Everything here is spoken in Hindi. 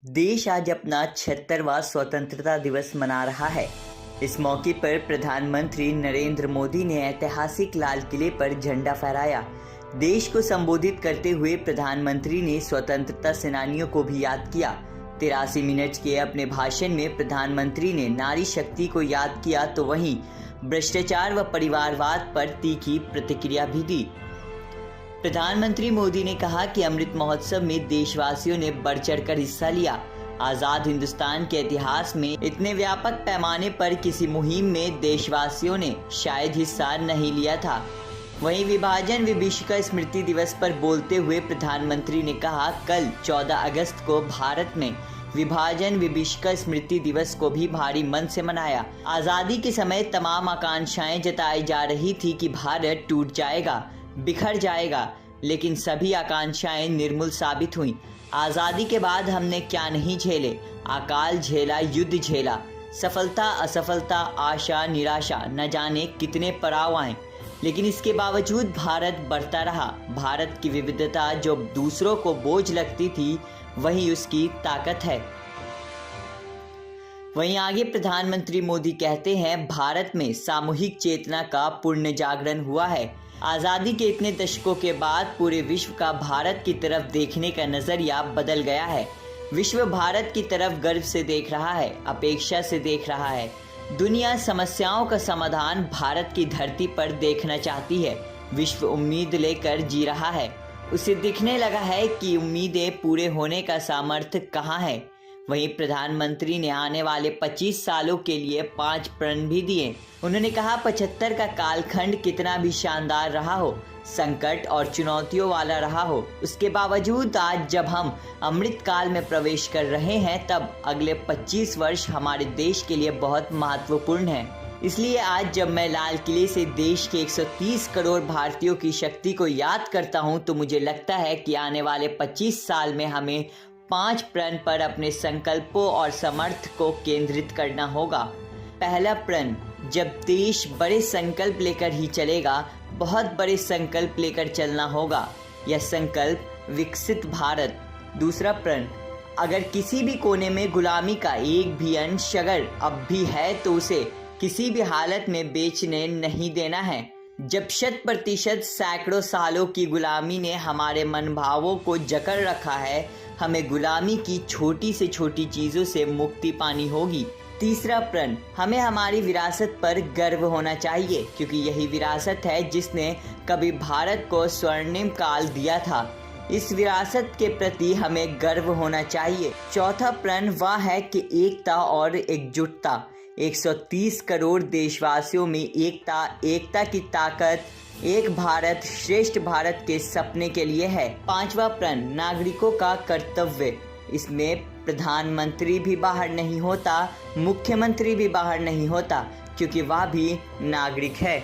देश आज अपना 76वां स्वतंत्रता दिवस मना रहा है। इस मौके पर प्रधानमंत्री नरेंद्र मोदी ने ऐतिहासिक लाल किले पर झंडा फहराया। देश को संबोधित करते हुए प्रधानमंत्री ने स्वतंत्रता सेनानियों को भी याद किया। 83 मिनट के अपने भाषण में प्रधानमंत्री ने नारी शक्ति को याद किया तो वहीं भ्रष्टाचार व परिवारवाद पर तीखी प्रतिक्रिया भी दी। प्रधानमंत्री मोदी ने कहा कि अमृत महोत्सव में देशवासियों ने बढ़ चढ़कर हिस्सा लिया। आज़ाद हिंदुस्तान के इतिहास में इतने व्यापक पैमाने पर किसी मुहिम में देशवासियों ने शायद हिस्सा नहीं लिया था। वहीं विभाजन विभीषिका स्मृति दिवस पर बोलते हुए प्रधानमंत्री ने कहा, कल 14 अगस्त को भारत ने विभाजन विभीषिका स्मृति दिवस को भी भारी मन से मनाया। आज़ादी के समय तमाम आकांक्षाएं जताई जा रही थी कि भारत टूट जाएगा, बिखर जाएगा, लेकिन सभी आकांक्षाएं निर्मूल साबित हुईं। आज़ादी के बाद हमने क्या नहीं झेले, अकाल झेला, युद्ध झेला, सफलता असफलता, आशा निराशा, न जाने कितने पड़ाव आए, लेकिन इसके बावजूद भारत बढ़ता रहा। भारत की विविधता जो दूसरों को बोझ लगती थी, वही उसकी ताकत है। वहीं आगे प्रधानमंत्री मोदी कहते हैं, भारत में सामूहिक चेतना का पूर्ण जागरण हुआ है। आज़ादी के इतने दशकों के बाद पूरे विश्व का भारत की तरफ देखने का नज़रिया बदल गया है। विश्व भारत की तरफ गर्व से देख रहा है, अपेक्षा से देख रहा है। दुनिया समस्याओं का समाधान भारत की धरती पर देखना चाहती है। विश्व उम्मीद लेकर जी रहा है। उसे दिखने लगा है कि उम्मीदें पूरे होने का सामर्थ्य कहाँ है। वहीं प्रधानमंत्री ने आने वाले 25 सालों के लिए 5 प्रण भी दिए। उन्होंने कहा, 75 का कालखंड कितना भी शानदार रहा हो, संकट और चुनौतियों वाला रहा हो, उसके बावजूद आज जब हम अमृत काल में प्रवेश कर रहे हैं, तब अगले 25 वर्ष हमारे देश के लिए बहुत महत्वपूर्ण है। इसलिए आज जब मैं लाल किले से देश के 130 करोड़ भारतीयों की शक्ति को याद करता हूं, तो मुझे लगता है कि आने वाले 25 साल में हमें 5 प्रण पर अपने संकल्पों और समर्थ को केंद्रित करना होगा। पहला प्रण, जब देश बड़े संकल्प लेकर ही चलेगा, बहुत बड़े संकल्प लेकर चलना होगा। यह संकल्प विकसित भारत। दूसरा प्रण, अगर किसी भी कोने में गुलामी का एक भी अंश अगर अब भी है तो उसे किसी भी हालत में बेचने नहीं देना है। जब 100% सैकड़ों सालों की गुलामी ने हमारे मनभावों को जकड़ रखा है, हमें गुलामी की छोटी से छोटी चीज़ों से मुक्ति पानी होगी। तीसरा प्रण, हमें हमारी विरासत पर गर्व होना चाहिए, क्योंकि यही विरासत है जिसने कभी भारत को स्वर्णिम काल दिया था। इस विरासत के प्रति हमें गर्व होना चाहिए। चौथा प्रण वह है कि एकता और एकजुटता। 130 करोड़ देशवासियों में एकता की ताकत एक भारत श्रेष्ठ भारत के सपने के लिए है। 5वां प्रण, नागरिकों का कर्तव्य। इसमें प्रधानमंत्री भी बाहर नहीं होता, मुख्यमंत्री भी बाहर नहीं होता, क्योंकि वह भी नागरिक है।